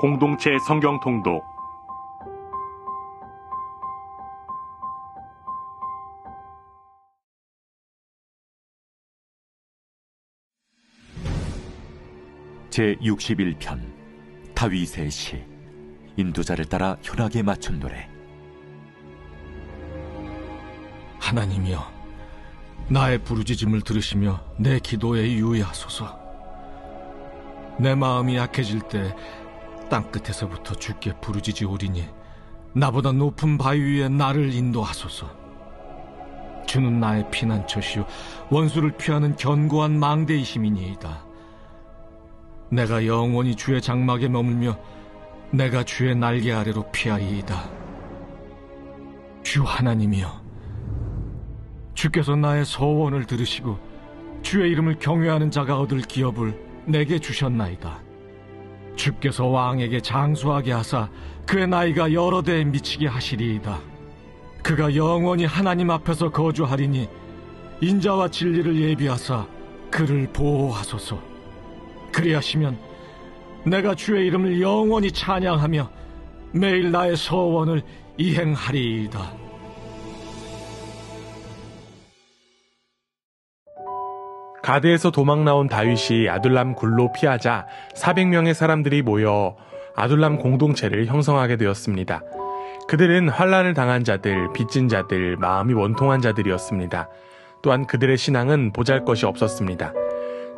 공동체 성경 통독 제61편 다윗의 시. 인도자를 따라 현악에 맞춘 노래. 하나님이여, 나의 부르짖음을 들으시며 내 기도에 유의하소서. 내 마음이 약해질 때 땅끝에서부터 주께 부르짖으오리니 나보다 높은 바위 위에 나를 인도하소서. 주는 나의 피난처시요 원수를 피하는 견고한 망대이심이니이다. 내가 영원히 주의 장막에 머물며 내가 주의 날개 아래로 피하리이다. 주 하나님이여, 주께서 나의 서원을 들으시고 주의 이름을 경외하는 자가 얻을 기업을 내게 주셨나이다. 주께서 왕에게 장수하게 하사 그의 나이가 여러 대에 미치게 하시리이다. 그가 영원히 하나님 앞에서 거주하리니 인자와 진리를 예비하사 그를 보호하소서. 그리하시면 내가 주의 이름을 영원히 찬양하며 매일 나의 서원을 이행하리이다. 가드에서 도망 나온 다윗이 아둘람 굴로 피하자 400명의 사람들이 모여 아둘람 공동체를 형성하게 되었습니다. 그들은 환난을 당한 자들, 빚진 자들, 마음이 원통한 자들이었습니다. 또한 그들의 신앙은 보잘것이 없었습니다.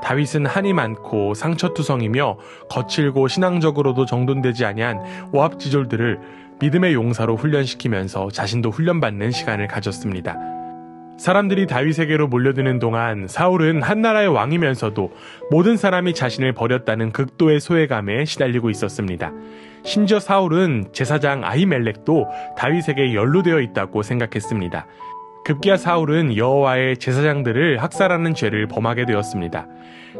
다윗은 한이 많고 상처투성이며 거칠고 신앙적으로도 정돈되지 아니한 오합지졸들을 믿음의 용사로 훈련시키면서 자신도 훈련받는 시간을 가졌습니다. 사람들이 다윗에게로 몰려드는 동안 사울은 한나라의 왕이면서도 모든 사람이 자신을 버렸다는 극도의 소외감에 시달리고 있었습니다. 심지어 사울은 제사장 아히멜렉도 다윗에게 연루되어 있다고 생각했습니다. 급기야 사울은 여호와의 제사장들을 학살하는 죄를 범하게 되었습니다.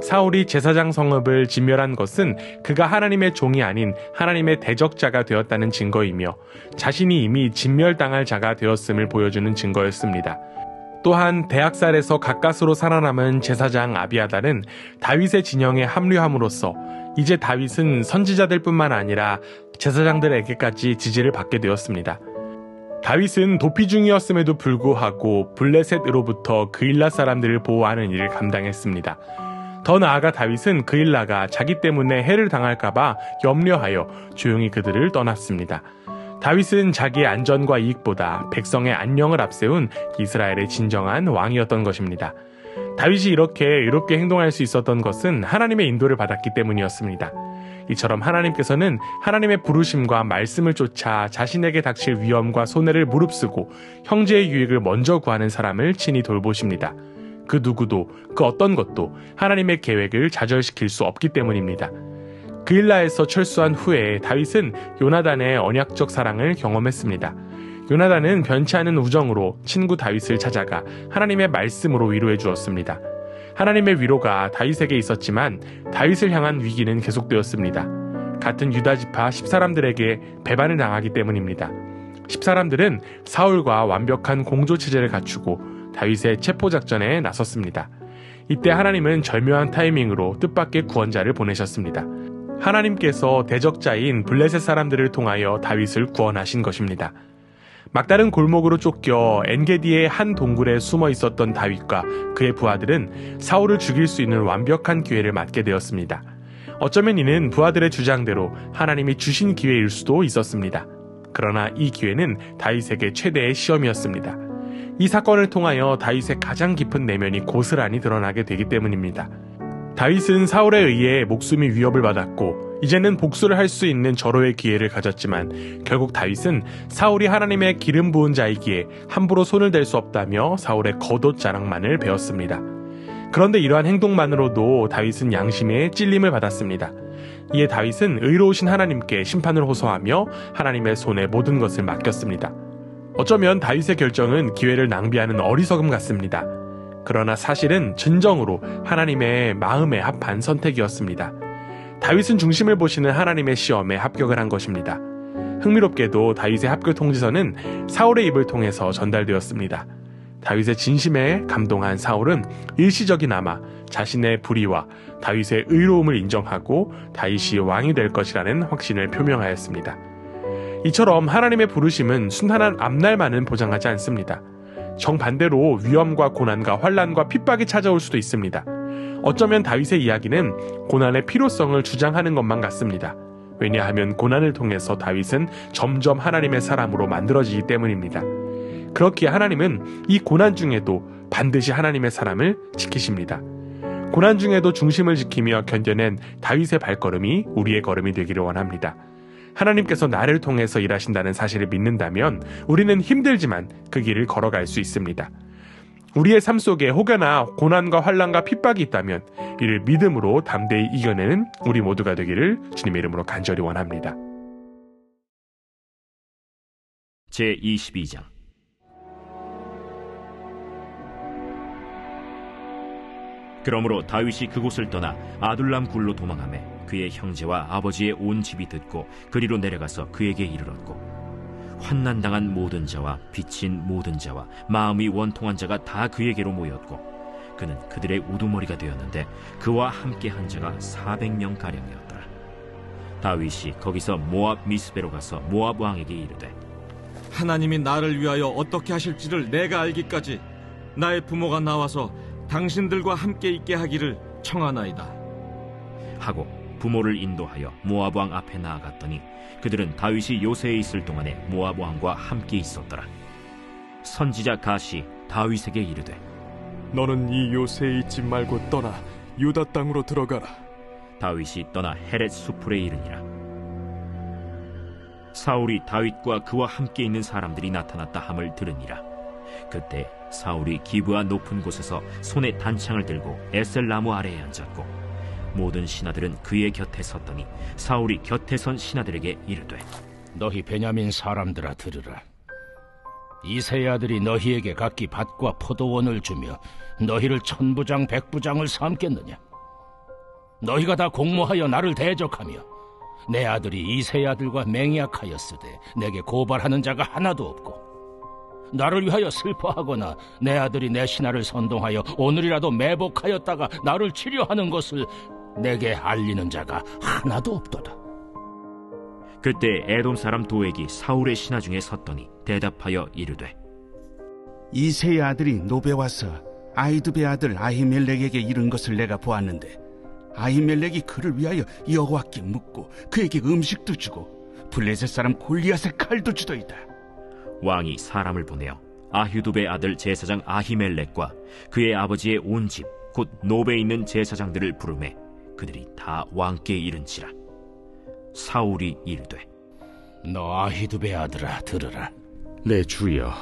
사울이 제사장 성읍을 진멸한 것은 그가 하나님의 종이 아닌 하나님의 대적자가 되었다는 증거이며 자신이 이미 진멸당할 자가 되었음을 보여주는 증거였습니다. 또한 대학살에서 가까스로 살아남은 제사장 아비아달은 다윗의 진영에 합류함으로써 이제 다윗은 선지자들 뿐만 아니라 제사장들에게까지 지지를 받게 되었습니다. 다윗은 도피 중이었음에도 불구하고 블레셋으로부터 그일라 사람들을 보호하는 일을 감당했습니다. 더 나아가 다윗은 그일라가 자기 때문에 해를 당할까봐 염려하여 조용히 그들을 떠났습니다. 다윗은 자기의 안전과 이익보다 백성의 안녕을 앞세운 이스라엘의 진정한 왕이었던 것입니다. 다윗이 이렇게 의롭게 행동할 수 있었던 것은 하나님의 인도를 받았기 때문이었습니다. 이처럼 하나님께서는 하나님의 부르심과 말씀을 쫓아 자신에게 닥칠 위험과 손해를 무릅쓰고 형제의 유익을 먼저 구하는 사람을 친히 돌보십니다. 그 누구도 그 어떤 것도 하나님의 계획을 좌절시킬 수 없기 때문입니다. 그일라에서 철수한 후에 다윗은 요나단의 언약적 사랑을 경험했습니다. 요나단은 변치 않은 우정으로 친구 다윗을 찾아가 하나님의 말씀으로 위로해 주었습니다. 하나님의 위로가 다윗에게 있었지만 다윗을 향한 위기는 계속되었습니다. 같은 유다지파 10사람들에게 배반을 당하기 때문입니다. 10사람들은 사울과 완벽한 공조체제를 갖추고 다윗의 체포작전에 나섰습니다. 이때 하나님은 절묘한 타이밍으로 뜻밖의 구원자를 보내셨습니다. 하나님께서 대적자인 블레셋 사람들을 통하여 다윗을 구원하신 것입니다. 막다른 골목으로 쫓겨 엔게디의 한 동굴에 숨어 있었던 다윗과 그의 부하들은 사울을 죽일 수 있는 완벽한 기회를 맞게 되었습니다. 어쩌면 이는 부하들의 주장대로 하나님이 주신 기회일 수도 있었습니다. 그러나 이 기회는 다윗에게 최대의 시험이었습니다. 이 사건을 통하여 다윗의 가장 깊은 내면이 고스란히 드러나게 되기 때문입니다. 다윗은 사울에 의해 목숨이 위협을 받았고 이제는 복수를 할 수 있는 절호의 기회를 가졌지만 결국 다윗은 사울이 하나님의 기름 부은 자이기에 함부로 손을 댈 수 없다며 사울의 겉옷 자랑만을 배웠습니다. 그런데 이러한 행동만으로도 다윗은 양심에 찔림을 받았습니다. 이에 다윗은 의로우신 하나님께 심판을 호소하며 하나님의 손에 모든 것을 맡겼습니다. 어쩌면 다윗의 결정은 기회를 낭비하는 어리석음 같습니다. 그러나 사실은 진정으로 하나님의 마음에 합한 선택이었습니다. 다윗은 중심을 보시는 하나님의 시험에 합격을 한 것입니다. 흥미롭게도 다윗의 합격 통지서는 사울의 입을 통해서 전달되었습니다. 다윗의 진심에 감동한 사울은 일시적이나마 자신의 불의와 다윗의 의로움을 인정하고 다윗이 왕이 될 것이라는 확신을 표명하였습니다. 이처럼 하나님의 부르심은 순탄한 앞날만은 보장하지 않습니다. 정반대로 위험과 고난과 환난과 핍박이 찾아올 수도 있습니다. 어쩌면 다윗의 이야기는 고난의 필요성을 주장하는 것만 같습니다. 왜냐하면 고난을 통해서 다윗은 점점 하나님의 사람으로 만들어지기 때문입니다. 그렇기에 하나님은 이 고난 중에도 반드시 하나님의 사람을 지키십니다. 고난 중에도 중심을 지키며 견뎌낸 다윗의 발걸음이 우리의 걸음이 되기를 원합니다. 하나님께서 나를 통해서 일하신다는 사실을 믿는다면 우리는 힘들지만 그 길을 걸어갈 수 있습니다. 우리의 삶 속에 혹여나 고난과 환난과 핍박이 있다면 이를 믿음으로 담대히 이겨내는 우리 모두가 되기를 주님의 이름으로 간절히 원합니다. 제22장 그러므로 다윗이 그곳을 떠나 아둘람 굴로 도망하매 그의 형제와 아버지의 온 집이 듣고 그리로 내려가서 그에게 이르렀고 환난당한 모든 자와 빚진 모든 자와 마음이 원통한 자가 다 그에게로 모였고 그는 그들의 우두머리가 되었는데 그와 함께 한 자가 400명가량이었더라. 다윗이 거기서 모압 미스베로 가서 모압 왕에게 이르되 하나님이 나를 위하여 어떻게 하실지를 내가 알기까지 나의 부모가 나와서 당신들과 함께 있게 하기를 청하나이다 하고 부모를 인도하여 모압 왕 앞에 나아갔더니 그들은 다윗이 요새에 있을 동안에 모압 왕과 함께 있었더라. 선지자 갓이 다윗에게 이르되 너는 이 요새에 있지 말고 떠나 유다 땅으로 들어가라. 다윗이 떠나 헤렛 수풀에 이르니라. 사울이 다윗과 그와 함께 있는 사람들이 나타났다 함을 들으니라. 그때 사울이 기브아 높은 곳에서 손에 단창을 들고 에셀 나무 아래에 앉았고 모든 신하들은 그의 곁에 섰더니 사울이 곁에 선 신하들에게 이르되 너희 베냐민 사람들아 들으라. 이새의 아들이 너희에게 각기 밭과 포도원을 주며 너희를 천부장 백부장을 삼겠느냐? 너희가 다 공모하여 나를 대적하며 내 아들이 이새의 아들과 맹약하였으되 내게 고발하는 자가 하나도 없고 나를 위하여 슬퍼하거나 내 아들이 내 신하를 선동하여 오늘이라도 매복하였다가 나를 치료하는 것을 내게 알리는 자가 하나도 없도다. 그때 에돔 사람 도액이 사울의 신하 중에 섰더니 대답하여 이르되 이새의 아들이 노베 와서 아히두베 아들 아히멜렉에게 이른 것을 내가 보았는데 아히멜렉이 그를 위하여 여호와께 묻고 그에게 음식도 주고 블레셋 사람 골리앗의 칼도 주더이다. 왕이 사람을 보내어 아히두베 아들 제사장 아히멜렉과 그의 아버지의 온 집 곧 노베에 있는 제사장들을 부르매 그들이 다 왕께 이른지라. 사울이 이르되 너 아히두베 아들아 들으라. 내 주여,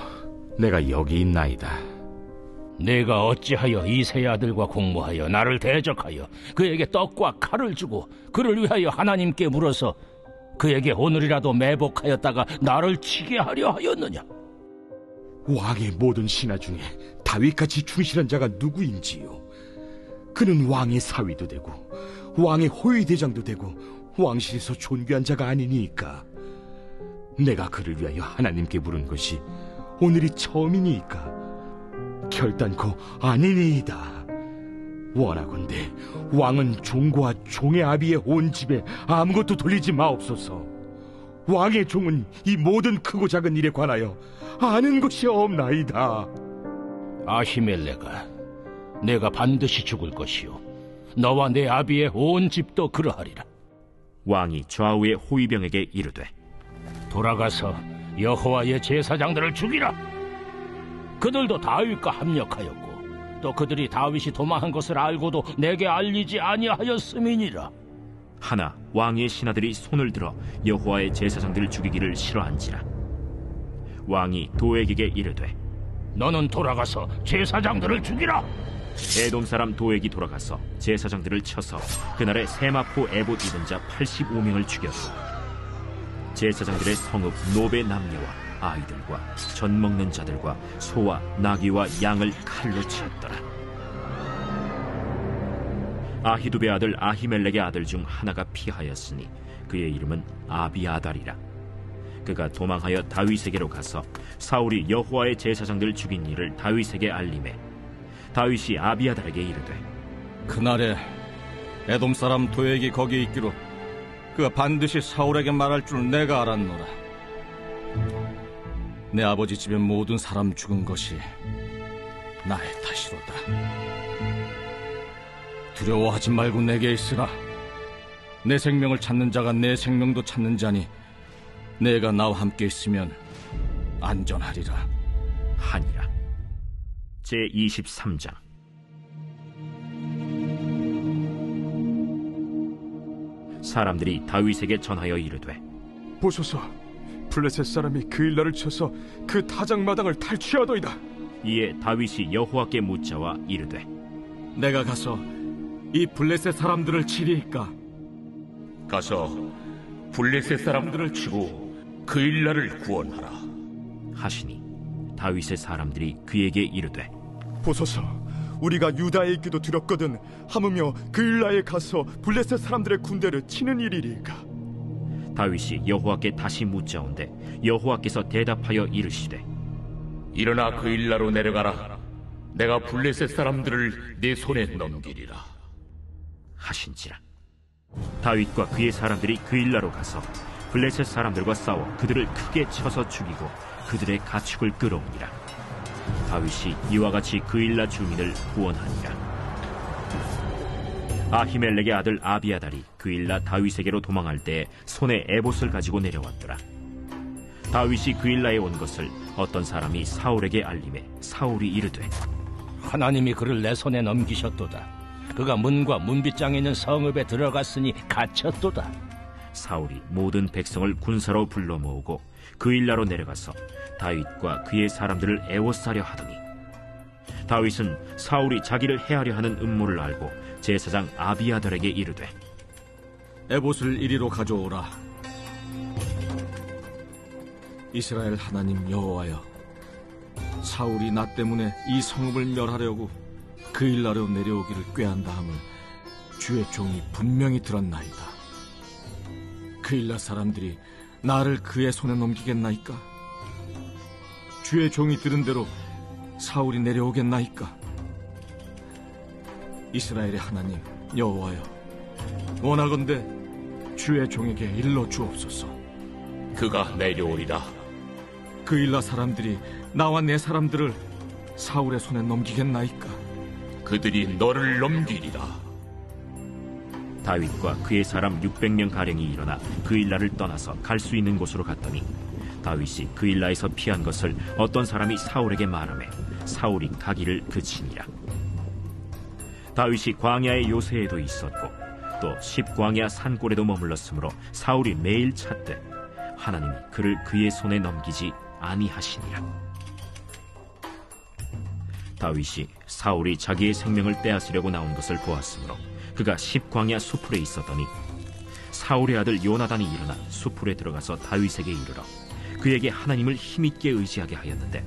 내가 여기 있나이다. 내가 어찌하여 이새의 아들과 공모하여 나를 대적하여 그에게 떡과 칼을 주고 그를 위하여 하나님께 물어서 그에게 오늘이라도 매복하였다가 나를 치게 하려 하였느냐? 왕의 모든 신하 중에 다윗같이 충실한 자가 누구인지요? 그는 왕의 사위도 되고 왕의 호위대장도 되고 왕실에서 존귀한 자가 아니니까. 내가 그를 위하여 하나님께 물은 것이 오늘이 처음이니까 결단코 아니니이다. 원하건대 왕은 종과 종의 아비의 온 집에 아무것도 돌리지 마옵소서. 왕의 종은 이 모든 크고 작은 일에 관하여 아는 것이 없나이다. 아히멜렉아, 내가 반드시 죽을 것이요 너와 내 아비의 온 집도 그러하리라. 왕이 좌우의 호위병에게 이르되 돌아가서 여호와의 제사장들을 죽이라. 그들도 다윗과 합력하였고 또 그들이 다윗이 도망한 것을 알고도 내게 알리지 아니하였음이니라. 하나 왕의 신하들이 손을 들어 여호와의 제사장들을 죽이기를 싫어한지라. 왕이 도액에게 이르되 너는 돌아가서 제사장들을 죽이라. 에돔 사람 도액이 돌아가서 제사장들을 쳐서 그날에 세마포 에봇 입은 자 85명을 죽였고 제사장들의 성읍 노베 남녀와 아이들과 전 먹는 자들과 소와 나귀와 양을 칼로 쳤더라. 아히두베 아들 아히멜렉의 아들 중 하나가 피하였으니 그의 이름은 아비아달이라. 그가 도망하여 다윗에게로 가서 사울이 여호와의 제사장들 죽인 일을 다윗에게 알림해 다윗이 아비아달에게 이르되 그날에 에돔 사람 도액이 거기 있기로 그가 반드시 사울에게 말할 줄 내가 알았노라. 내 아버지 집의 모든 사람 죽은 것이 나의 탓이로다. 두려워하지 말고 내게 있으라. 내 생명을 찾는 자가 내 생명도 찾는 자니 내가 나와 함께 있으면 안전하리라 하니라. 제23장. 사람들이 다윗에게 전하여 이르되 보소서, 블레셋 사람이 그일라를 쳐서 그 타작마당을 탈취하더이다. 이에 다윗이 여호와께 묻자와 이르되 내가 가서 이 블레셋 사람들을 치리이까? 가서 블레셋 사람들을 치고 그일라를 구원하라 하시니 다윗의 사람들이 그에게 이르되 보소서, 우리가 유다에 있기도 두렵거든 하무며 그일라에 가서 블레셋 사람들의 군대를 치는 일이리까? 다윗이 여호와께 다시 묻자온데 여호와께서 대답하여 이르시되 일어나 그일라로 내려가라. 내가 블레셋 사람들을 네 손에 넘기리라 하신지라. 다윗과 그의 사람들이 그일라로 가서 블레셋 사람들과 싸워 그들을 크게 쳐서 죽이고 그들의 가축을 끌어오니라. 다윗이 이와 같이 그일라 주민을 구원하니라. 아히멜렉의 아들 아비아달이 그일라 다윗에게로 도망할 때 손에 에봇을 가지고 내려왔더라. 다윗이 그일라에 온 것을 어떤 사람이 사울에게 알림해 사울이 이르되 하나님이 그를 내 손에 넘기셨도다. 그가 문과 문빗장에 있는 성읍에 들어갔으니 갇혔도다. 사울이 모든 백성을 군사로 불러 모으고 그일라로 내려가서 다윗과 그의 사람들을 애워싸려 하더니 다윗은 사울이 자기를 해하려 하는 음모를 알고 제사장 아비아달에게 이르되 에봇을 이리로 가져오라. 이스라엘 하나님 여호와여, 사울이 나 때문에 이 성읍을 멸하려고 그일라로 내려오기를 꾀한다 함을 주의 종이 분명히 들었나이다. 그일라 사람들이 나를 그의 손에 넘기겠나이까? 주의 종이 들은 대로 사울이 내려오겠나이까? 이스라엘의 하나님 여호와여, 원하건대 주의 종에게 일러 주옵소서. 그가 내려오리라. 그일라 사람들이 나와 내 사람들을 사울의 손에 넘기겠나이까? 그들이 너를 넘기리라. 다윗과 그의 사람 600명 가량이 일어나 그일라를 떠나서 갈 수 있는 곳으로 갔더니 다윗이 그일라에서 피한 것을 어떤 사람이 사울에게 말하매 사울이 가기를 그치니라. 다윗이 광야의 요새에도 있었고 또 십광야 산골에도 머물렀으므로 사울이 매일 찾되 하나님이 그를 그의 손에 넘기지 아니하시니라. 다윗이 사울이 자기의 생명을 빼앗으려고 나온 것을 보았으므로 그가 십광야 수풀에 있었더니 사울의 아들 요나단이 일어나 수풀에 들어가서 다윗에게 이르러 그에게 하나님을 힘있게 의지하게 하였는데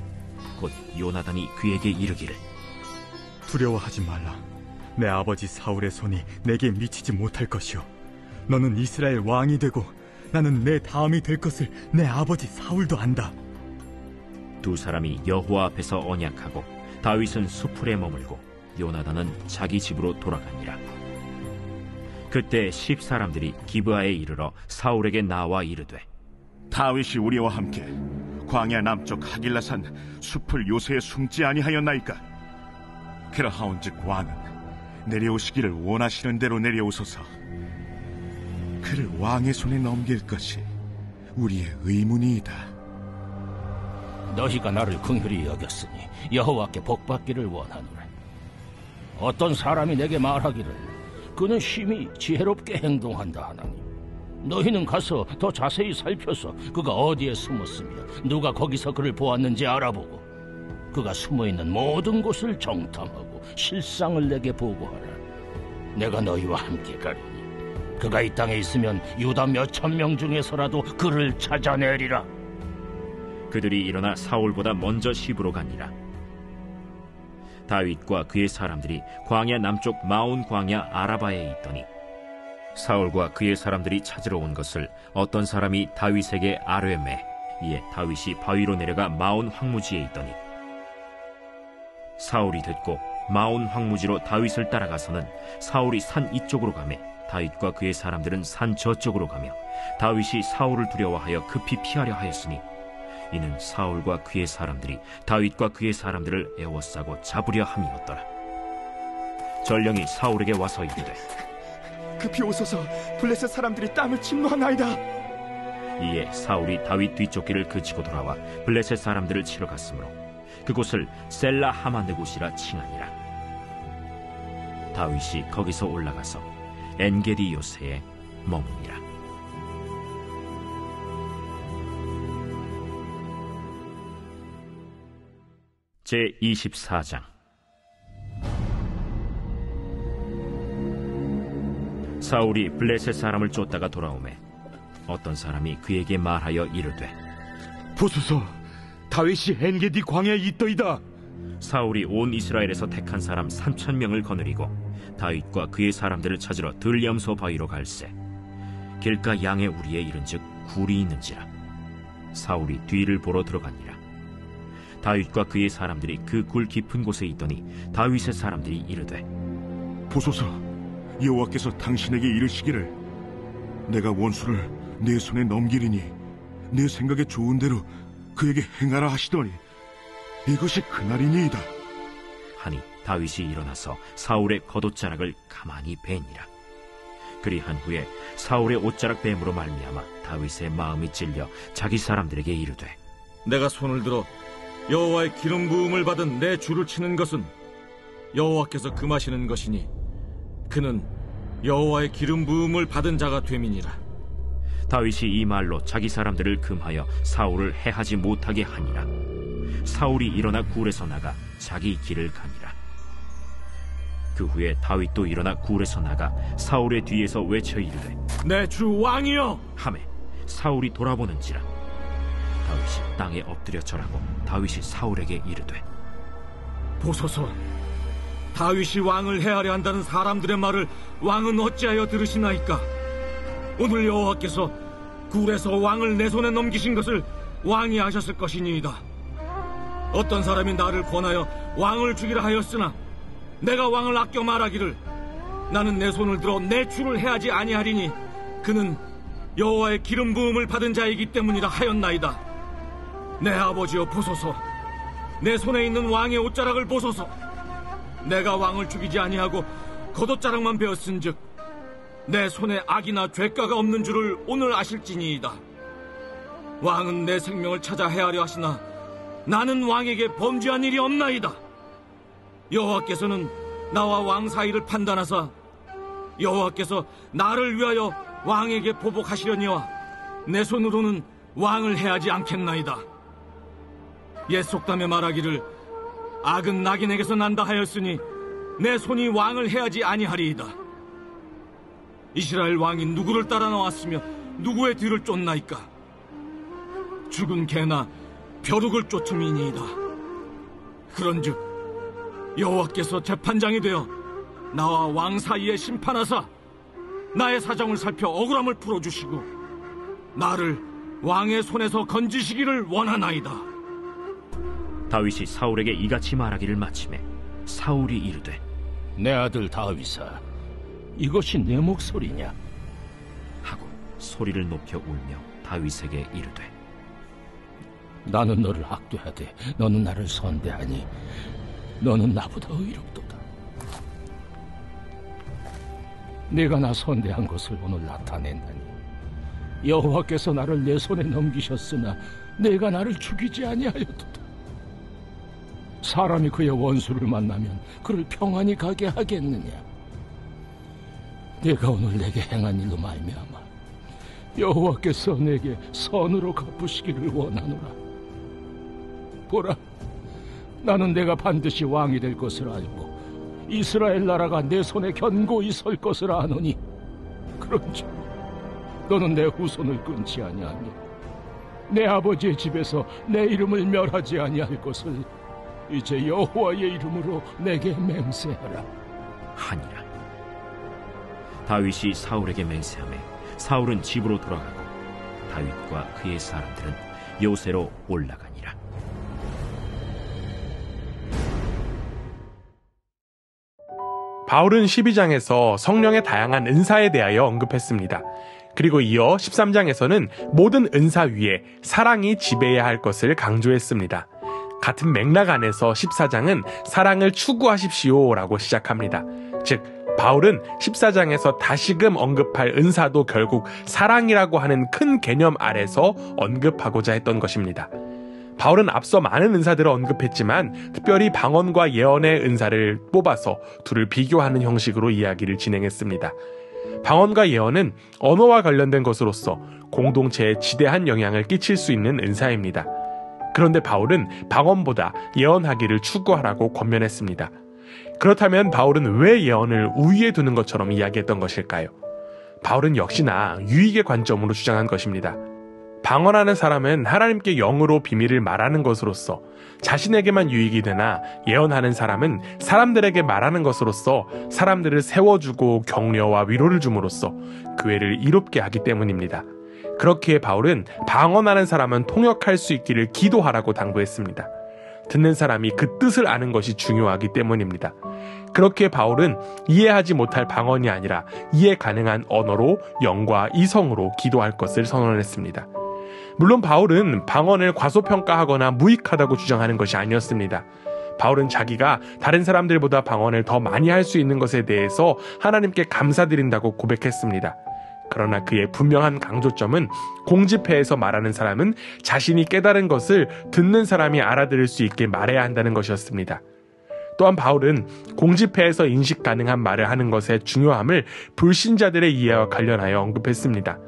곧 요나단이 그에게 이르기를 두려워하지 말라. 내 아버지 사울의 손이 내게 미치지 못할 것이요, 너는 이스라엘 왕이 되고 나는 내 다음이 될 것을 내 아버지 사울도 안다. 두 사람이 여호와 앞에서 언약하고 다윗은 수풀에 머물고 요나단은 자기 집으로 돌아가니라. 그때 10사람들이 기브아에 이르러 사울에게 나와 이르되 다윗이 우리와 함께 광야 남쪽 하길라산 숲을 요새에 숨지 아니하였나이까? 그러하온즉 왕은 내려오시기를 원하시는 대로 내려오소서. 그를 왕의 손에 넘길 것이 우리의 의문이이다. 너희가 나를 긍휼히 여겼으니 여호와께 복받기를 원하노라. 어떤 사람이 내게 말하기를 그는 심히 지혜롭게 행동한다 하나니 너희는 가서 더 자세히 살펴서 그가 어디에 숨었으며 누가 거기서 그를 보았는지 알아보고 그가 숨어있는 모든 곳을 정탐하고 실상을 내게 보고하라. 내가 너희와 함께 가리니 그가 이 땅에 있으면 유다 몇천 명 중에서라도 그를 찾아내리라. 그들이 일어나 사울보다 먼저 시브로 가니라. 다윗과 그의 사람들이 광야 남쪽 마온 광야 아라바에 있더니 사울과 그의 사람들이 찾으러 온 것을 어떤 사람이 다윗에게 아뢰매 이에 다윗이 바위로 내려가 마온 황무지에 있더니 사울이 듣고 마온 황무지로 다윗을 따라가서는 사울이 산 이쪽으로 가매 다윗과 그의 사람들은 산 저쪽으로 가며 다윗이 사울을 두려워하여 급히 피하려 하였으니 이는 사울과 그의 사람들이 다윗과 그의 사람들을 에워싸고 잡으려 함이었더라. 전령이 사울에게 와서 이르되 급히 오소서, 블레셋 사람들이 땅을 침노하나이다. 이에 사울이 다윗 뒤쫓기를 그치고 돌아와 블레셋 사람들을 치러 갔으므로 그곳을 셀라 하마느곳이라 칭하니라. 다윗이 거기서 올라가서 엔게디 요새에 머무니라. 제24장. 사울이 블레셋 사람을 쫓다가 돌아오매 어떤 사람이 그에게 말하여 이르되 보소서, 다윗이 엔게디 광야에 있더이다. 사울이 온 이스라엘에서 택한 사람 3,000명을 거느리고 다윗과 그의 사람들을 찾으러 들염소 바위로 갈새 길가 양의 우리에 이른즉 굴이 있는지라. 사울이 뒤를 보러 들어가니라. 다윗과 그의 사람들이 그 굴 깊은 곳에 있더니 다윗의 사람들이 이르되 보소서, 여호와께서 당신에게 이르시기를 내가 원수를 내 손에 넘기리니 내 생각에 좋은 대로 그에게 행하라 하시더니 이것이 그날이니이다 하니 다윗이 일어나서 사울의 겉옷자락을 가만히 베니라. 그리한 후에 사울의 옷자락 뱀으로 말미암아 다윗의 마음이 찔려 자기 사람들에게 이르되 내가 손을 들어 여호와의 기름 부음을 받은 내 주를 치는 것은 여호와께서 금하시는 것이니 그는 여호와의 기름 부음을 받은 자가 됨이니라. 다윗이 이 말로 자기 사람들을 금하여 사울을 해하지 못하게 하니라. 사울이 일어나 굴에서 나가 자기 길을 가니라. 그 후에 다윗도 일어나 굴에서 나가 사울의 뒤에서 외쳐 이르되 내 주 왕이여 하매 사울이 돌아보는지라. 다윗이 땅에 엎드려 절하고 다윗이 사울에게 이르되 보소서, 다윗이 왕을 해하려 한다는 사람들의 말을 왕은 어찌하여 들으시나이까? 오늘 여호와께서 굴에서 왕을 내 손에 넘기신 것을 왕이 아셨을 것이니이다. 어떤 사람이 나를 권하여 왕을 죽이라 하였으나 내가 왕을 아껴 말하기를 나는 내 손을 들어 내 주를 해하지 아니하리니 그는 여호와의 기름 부음을 받은 자이기 때문이라 하였나이다. 내 아버지여 보소서, 내 손에 있는 왕의 옷자락을 보소서. 내가 왕을 죽이지 아니하고 겉옷자락만 베었은즉 내 손에 악이나 죄가가 없는 줄을 오늘 아실지니이다. 왕은 내 생명을 찾아 해하려 하시나 나는 왕에게 범죄한 일이 없나이다. 여호와께서는 나와 왕 사이를 판단하사 여호와께서 나를 위하여 왕에게 보복하시려니와 내 손으로는 왕을 해하지 않겠나이다. 옛 속담에 말하기를 악은 낙인에게서 난다 하였으니 내 손이 왕을 해하지 아니하리이다. 이스라엘 왕이 누구를 따라 나왔으며 누구의 뒤를 쫓나이까? 죽은 개나 벼룩을 쫓음이니이다. 그런즉 여호와께서 재판장이 되어 나와 왕 사이에 심판하사 나의 사정을 살펴 억울함을 풀어주시고 나를 왕의 손에서 건지시기를 원하나이다. 다윗이 사울에게 이같이 말하기를 마치매 사울이 이르되 내 아들 다윗아, 이것이 내 목소리냐? 하고 소리를 높여 울며 다윗에게 이르되 나는 너를 학대하되 너는 나를 선대하니 너는 나보다 의롭도다. 내가 나 선대한 것을 오늘 나타낸다니 여호와께서 나를 내 손에 넘기셨으나 내가 나를 죽이지 아니하였도다. 사람이 그의 원수를 만나면 그를 평안히 가게 하겠느냐? 내가 오늘 내게 행한 일로 말미암아 여호와께서 내게 선으로 갚으시기를 원하노라. 보라, 나는 내가 반드시 왕이 될 것을 알고 이스라엘 나라가 내 손에 견고히 설 것을 아노니 그런즉 너는 내 후손을 끊지 아니하며 내 아버지의 집에서 내 이름을 멸하지 아니할 것을 이제 여호와의 이름으로 내게 맹세하라 하니라. 다윗이 사울에게 맹세하매 사울은 집으로 돌아가고 다윗과 그의 사람들은 요새로 올라가니라. 바울은 12장에서 성령의 다양한 은사에 대하여 언급했습니다. 그리고 이어 13장에서는 모든 은사 위에 사랑이 지배해야 할 것을 강조했습니다. 같은 맥락 안에서 14장은 사랑을 추구하십시오라고 시작합니다. 즉, 바울은 14장에서 다시금 언급할 은사도 결국 사랑이라고 하는 큰 개념 아래서 언급하고자 했던 것입니다. 바울은 앞서 많은 은사들을 언급했지만 특별히 방언과 예언의 은사를 뽑아서 둘을 비교하는 형식으로 이야기를 진행했습니다. 방언과 예언은 언어와 관련된 것으로서 공동체에 지대한 영향을 끼칠 수 있는 은사입니다. 그런데 바울은 방언보다 예언하기를 추구하라고 권면했습니다. 그렇다면 바울은 왜 예언을 우위에 두는 것처럼 이야기했던 것일까요? 바울은 역시나 유익의 관점으로 주장한 것입니다. 방언하는 사람은 하나님께 영으로 비밀을 말하는 것으로서 자신에게만 유익이 되나, 예언하는 사람은 사람들에게 말하는 것으로서 사람들을 세워주고 격려와 위로를 줌으로써 교회를 이롭게 하기 때문입니다. 그렇기에 바울은 방언하는 사람은 통역할 수 있기를 기도하라고 당부했습니다. 듣는 사람이 그 뜻을 아는 것이 중요하기 때문입니다. 그렇기에 바울은 이해하지 못할 방언이 아니라 이해 가능한 언어로, 영과 이성으로 기도할 것을 선언했습니다. 물론 바울은 방언을 과소평가하거나 무익하다고 주장하는 것이 아니었습니다. 바울은 자기가 다른 사람들보다 방언을 더 많이 할 수 있는 것에 대해서 하나님께 감사드린다고 고백했습니다. 그러나 그의 분명한 강조점은 공집회에서 말하는 사람은 자신이 깨달은 것을 듣는 사람이 알아들을 수 있게 말해야 한다는 것이었습니다. 또한 바울은 공집회에서 인식 가능한 말을 하는 것의 중요함을 불신자들의 이해와 관련하여 언급했습니다.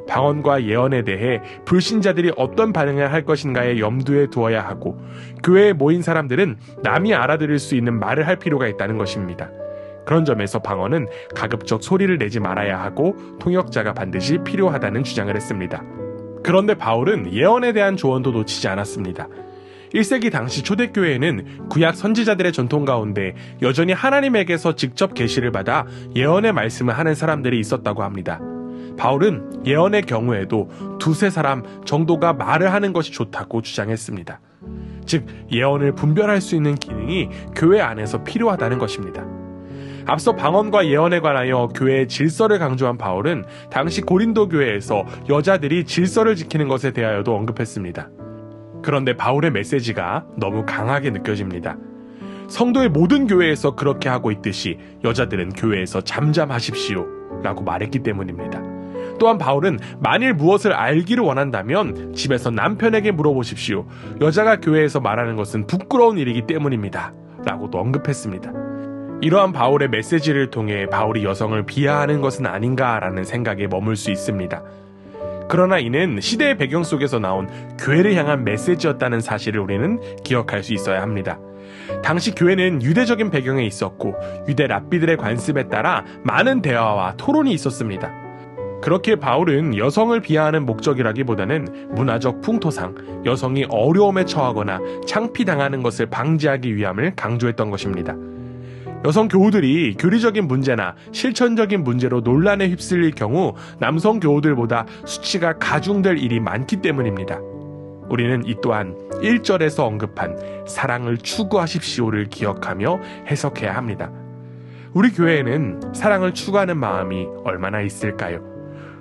방언과 예언에 대해 불신자들이 어떤 반응을 할 것인가에 염두에 두어야 하고, 교회에 모인 사람들은 남이 알아들을 수 있는 말을 할 필요가 있다는 것입니다. 그런 점에서 방언은 가급적 소리를 내지 말아야 하고 통역자가 반드시 필요하다는 주장을 했습니다. 그런데 바울은 예언에 대한 조언도 놓치지 않았습니다. 1세기 당시 초대교회에는 구약 선지자들의 전통 가운데 여전히 하나님에게서 직접 계시를 받아 예언의 말씀을 하는 사람들이 있었다고 합니다. 바울은 예언의 경우에도 두세 사람 정도가 말을 하는 것이 좋다고 주장했습니다. 즉, 예언을 분별할 수 있는 기능이 교회 안에서 필요하다는 것입니다. 앞서 방언과 예언에 관하여 교회의 질서를 강조한 바울은 당시 고린도 교회에서 여자들이 질서를 지키는 것에 대하여도 언급했습니다. 그런데 바울의 메시지가 너무 강하게 느껴집니다. 성도의 모든 교회에서 그렇게 하고 있듯이 여자들은 교회에서 잠잠하십시오 라고 말했기 때문입니다. 또한 바울은 만일 무엇을 알기를 원한다면 집에서 남편에게 물어보십시오. 여자가 교회에서 말하는 것은 부끄러운 일이기 때문입니다 라고도 언급했습니다. 이러한 바울의 메시지를 통해 바울이 여성을 비하하는 것은 아닌가라는 생각에 머물 수 있습니다. 그러나 이는 시대의 배경 속에서 나온 교회를 향한 메시지였다는 사실을 우리는 기억할 수 있어야 합니다. 당시 교회는 유대적인 배경에 있었고 유대 랍비들의 관습에 따라 많은 대화와 토론이 있었습니다. 그렇기에 바울은 여성을 비하하는 목적이라기보다는 문화적 풍토상 여성이 어려움에 처하거나 창피당하는 것을 방지하기 위함을 강조했던 것입니다. 여성 교우들이 교리적인 문제나 실천적인 문제로 논란에 휩쓸릴 경우 남성 교우들보다 수치가 가중될 일이 많기 때문입니다. 우리는 이 또한 1절에서 언급한 사랑을 추구하십시오를 기억하며 해석해야 합니다. 우리 교회에는 사랑을 추구하는 마음이 얼마나 있을까요?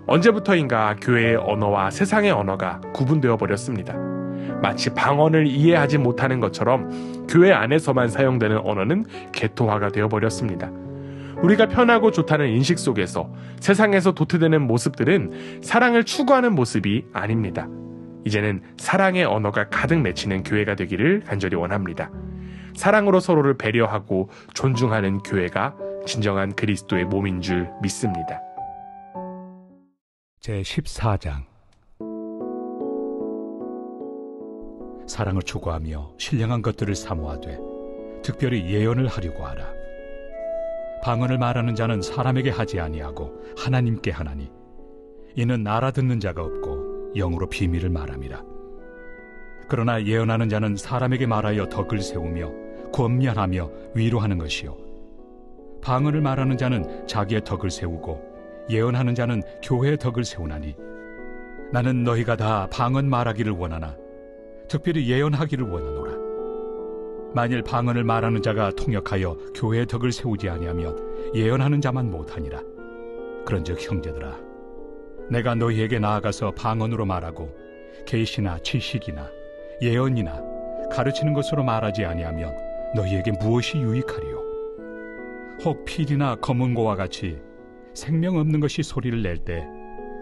언제부터인가 교회의 언어와 세상의 언어가 구분되어 버렸습니다. 마치 방언을 이해하지 못하는 것처럼 교회 안에서만 사용되는 언어는 개토화가 되어버렸습니다. 우리가 편하고 좋다는 인식 속에서 세상에서 도태되는 모습들은 사랑을 추구하는 모습이 아닙니다. 이제는 사랑의 언어가 가득 맺히는 교회가 되기를 간절히 원합니다. 사랑으로 서로를 배려하고 존중하는 교회가 진정한 그리스도의 몸인 줄 믿습니다. 제14장 사랑을 추구하며 신령한 것들을 사모하되 특별히 예언을 하려고 하라. 방언을 말하는 자는 사람에게 하지 아니하고 하나님께 하나니 이는 알아듣는 자가 없고 영으로 비밀을 말함이라. 그러나 예언하는 자는 사람에게 말하여 덕을 세우며 권면하며 위로하는 것이요 방언을 말하는 자는 자기의 덕을 세우고 예언하는 자는 교회의 덕을 세우나니 나는 너희가 다 방언 말하기를 원하나 특별히 예언하기를 원하노라. 만일 방언을 말하는 자가 통역하여 교회의 덕을 세우지 아니하면 예언하는 자만 못하니라. 그런즉 형제들아, 내가 너희에게 나아가서 방언으로 말하고 계시나 지식이나 예언이나 가르치는 것으로 말하지 아니하면 너희에게 무엇이 유익하리요? 혹 필이나 검은고와 같이 생명 없는 것이 소리를 낼 때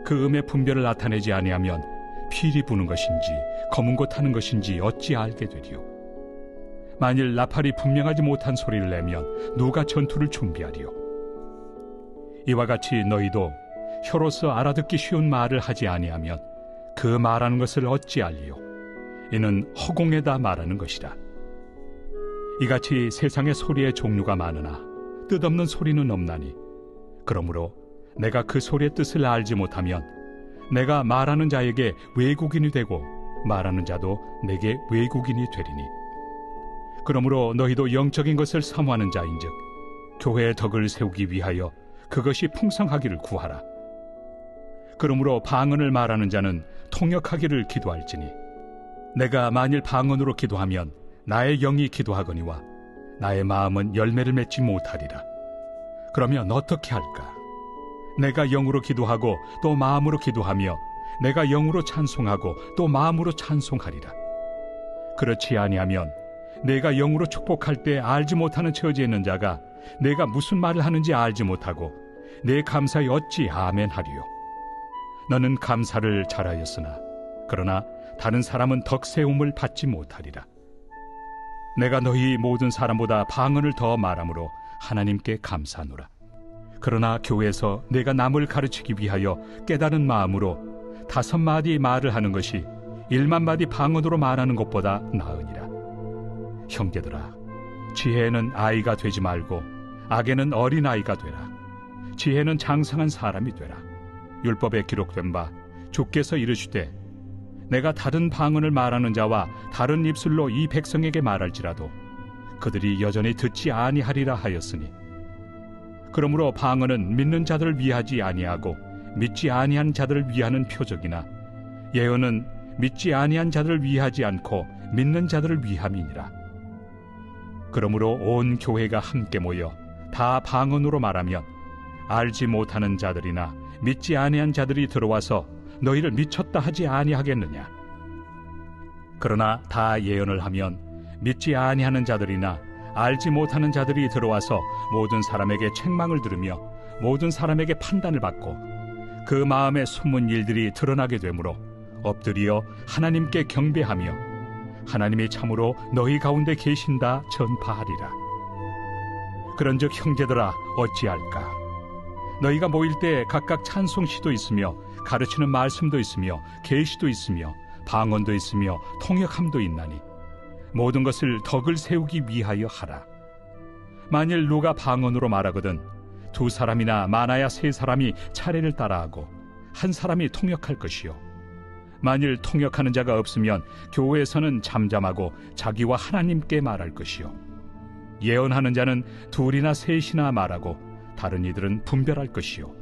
그 음의 분별을 나타내지 아니하면 필이 부는 것인지 검은고 타는 것인지 어찌 알게 되리요? 만일 나팔이 분명하지 못한 소리를 내면 누가 전투를 준비하리요? 이와 같이 너희도 혀로서 알아듣기 쉬운 말을 하지 아니하면 그 말하는 것을 어찌 알리요? 이는 허공에다 말하는 것이라. 이같이 세상의 소리의 종류가 많으나 뜻없는 소리는 없나니, 그러므로 내가 그 소리의 뜻을 알지 못하면 내가 말하는 자에게 외국인이 되고 말하는 자도 내게 외국인이 되리니, 그러므로 너희도 영적인 것을 사모하는 자인즉 교회의 덕을 세우기 위하여 그것이 풍성하기를 구하라. 그러므로 방언을 말하는 자는 통역하기를 기도할지니, 내가 만일 방언으로 기도하면 나의 영이 기도하거니와 나의 마음은 열매를 맺지 못하리라. 그러면 어떻게 할까? 내가 영으로 기도하고 또 마음으로 기도하며 내가 영으로 찬송하고 또 마음으로 찬송하리라. 그렇지 아니하면 내가 영으로 축복할 때 알지 못하는 처지에 있는 자가 내가 무슨 말을 하는지 알지 못하고 내 감사에 어찌 아멘 하리요? 너는 감사를 잘하였으나 그러나 다른 사람은 덕세움을 받지 못하리라. 내가 너희 모든 사람보다 방언을 더 말함으로 하나님께 감사하노라. 그러나 교회에서 내가 남을 가르치기 위하여 깨달은 마음으로 5마디 말을 하는 것이 1만마디 방언으로 말하는 것보다 나으니라. 형제들아, 지혜는 아이가 되지 말고 악에는 어린아이가 되라. 지혜는 장성한 사람이 되라. 율법에 기록된 바 주께서 이르시되 내가 다른 방언을 말하는 자와 다른 입술로 이 백성에게 말할지라도 그들이 여전히 듣지 아니하리라 하였으니, 그러므로 방언은 믿는 자들을 위하지 아니하고 믿지 아니한 자들을 위하는 표적이나 예언은 믿지 아니한 자들을 위하지 않고 믿는 자들을 위함이니라. 그러므로 온 교회가 함께 모여 다 방언으로 말하면 알지 못하는 자들이나 믿지 아니한 자들이 들어와서 너희를 미쳤다 하지 아니하겠느냐? 그러나 다 예언을 하면 믿지 아니하는 자들이나 알지 못하는 자들이 들어와서 모든 사람에게 책망을 들으며 모든 사람에게 판단을 받고 그 마음에 숨은 일들이 드러나게 되므로 엎드려 하나님께 경배하며 하나님이 참으로 너희 가운데 계신다 전파하리라. 그런즉 형제들아, 어찌할까? 너희가 모일 때 각각 찬송시도 있으며 가르치는 말씀도 있으며 계시도 있으며 방언도 있으며 통역함도 있나니 모든 것을 덕을 세우기 위하여 하라. 만일 누가 방언으로 말하거든 2사람이나 많아야 3사람이 차례를 따라하고 1사람이 통역할 것이요, 만일 통역하는 자가 없으면 교회에서는 잠잠하고 자기와 하나님께 말할 것이요, 예언하는 자는 2이나 3이나 말하고 다른 이들은 분별할 것이요,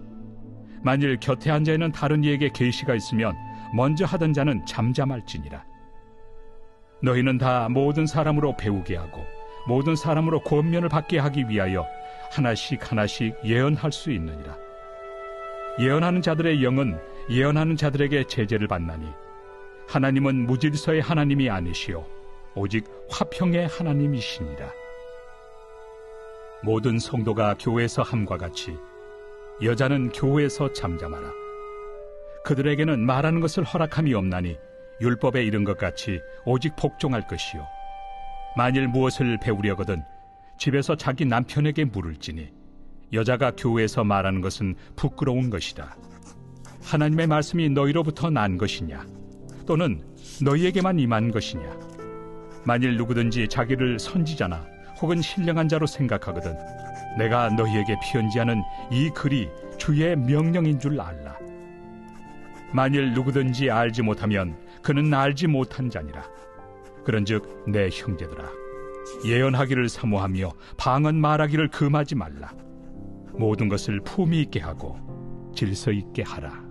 만일 곁에 앉아있는 다른 이에게 계시가 있으면 먼저 하던 자는 잠잠할지니라. 너희는 다 모든 사람으로 배우게 하고 모든 사람으로 권면을 받게 하기 위하여 하나씩 하나씩 예언할 수 있느니라. 예언하는 자들의 영은 예언하는 자들에게 제재를 받나니 하나님은 무질서의 하나님이 아니시오 오직 화평의 하나님이시니라. 모든 성도가 교회에서 함과 같이 여자는 교회에서 잠잠하라. 그들에게는 말하는 것을 허락함이 없나니 율법에 이른 것 같이 오직 복종할 것이요, 만일 무엇을 배우려거든 집에서 자기 남편에게 물을지니 여자가 교회에서 말하는 것은 부끄러운 것이다. 하나님의 말씀이 너희로부터 난 것이냐 또는 너희에게만 임한 것이냐? 만일 누구든지 자기를 선지자나 혹은 신령한 자로 생각하거든 내가 너희에게 편지하는 이 글이 주의 명령인 줄 알라. 만일 누구든지 알지 못하면 그는 알지 못한 자니라. 그런즉 내 형제들아, 예언하기를 사모하며 방언 말하기를 금하지 말라. 모든 것을 품위 있게 하고 질서 있게 하라.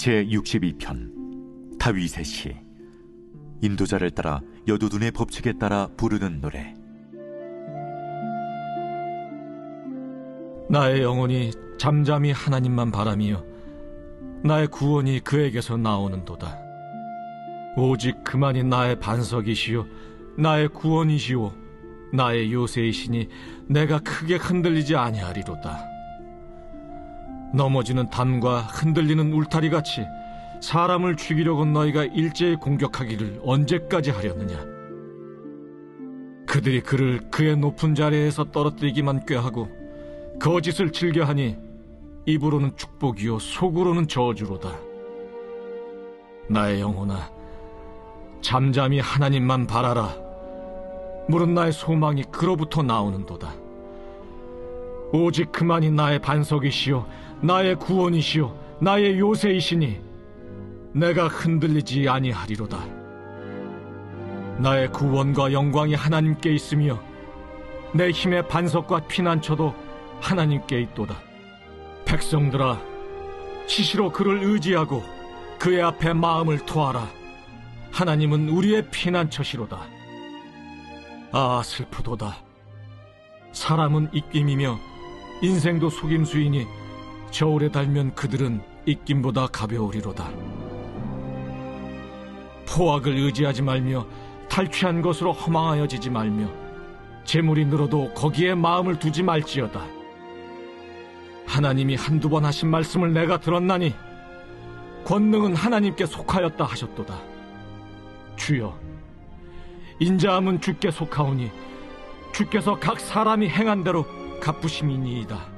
제62편 다윗의 시. 인도자를 따라 여두둔의 법칙에 따라 부르는 노래. 나의 영혼이 잠잠히 하나님만 바라며 나의 구원이 그에게서 나오는도다. 오직 그만이 나의 반석이시요 나의 구원이시오 나의 요새이시니 내가 크게 흔들리지 아니하리로다. 넘어지는 담과 흔들리는 울타리같이 사람을 죽이려고 너희가 일제히 공격하기를 언제까지 하려느냐. 그들이 그를 그의 높은 자리에서 떨어뜨리기만 꾀하고 거짓을 즐겨하니 입으로는 축복이요 속으로는 저주로다. 나의 영혼아, 잠잠히 하나님만 바라라. 물은 나의 소망이 그로부터 나오는도다. 오직 그만이 나의 반석이시요 나의 구원이시요 나의 요새이시니 내가 흔들리지 아니하리로다. 나의 구원과 영광이 하나님께 있으며 내 힘의 반석과 피난처도 하나님께 있도다. 백성들아, 시시로 그를 의지하고 그의 앞에 마음을 토하라. 하나님은 우리의 피난처시로다. 아, 슬프도다. 사람은 입김이며 인생도 속임수이니 저울에 달면 그들은 입김보다 가벼우리로다. 포악을 의지하지 말며 탈취한 것으로 허망하여지지 말며 재물이 늘어도 거기에 마음을 두지 말지어다. 하나님이 한두 번 하신 말씀을 내가 들었나니 권능은 하나님께 속하였다 하셨도다. 주여, 인자함은 주께 속하오니 주께서 각 사람이 행한 대로 갚으심이니이다.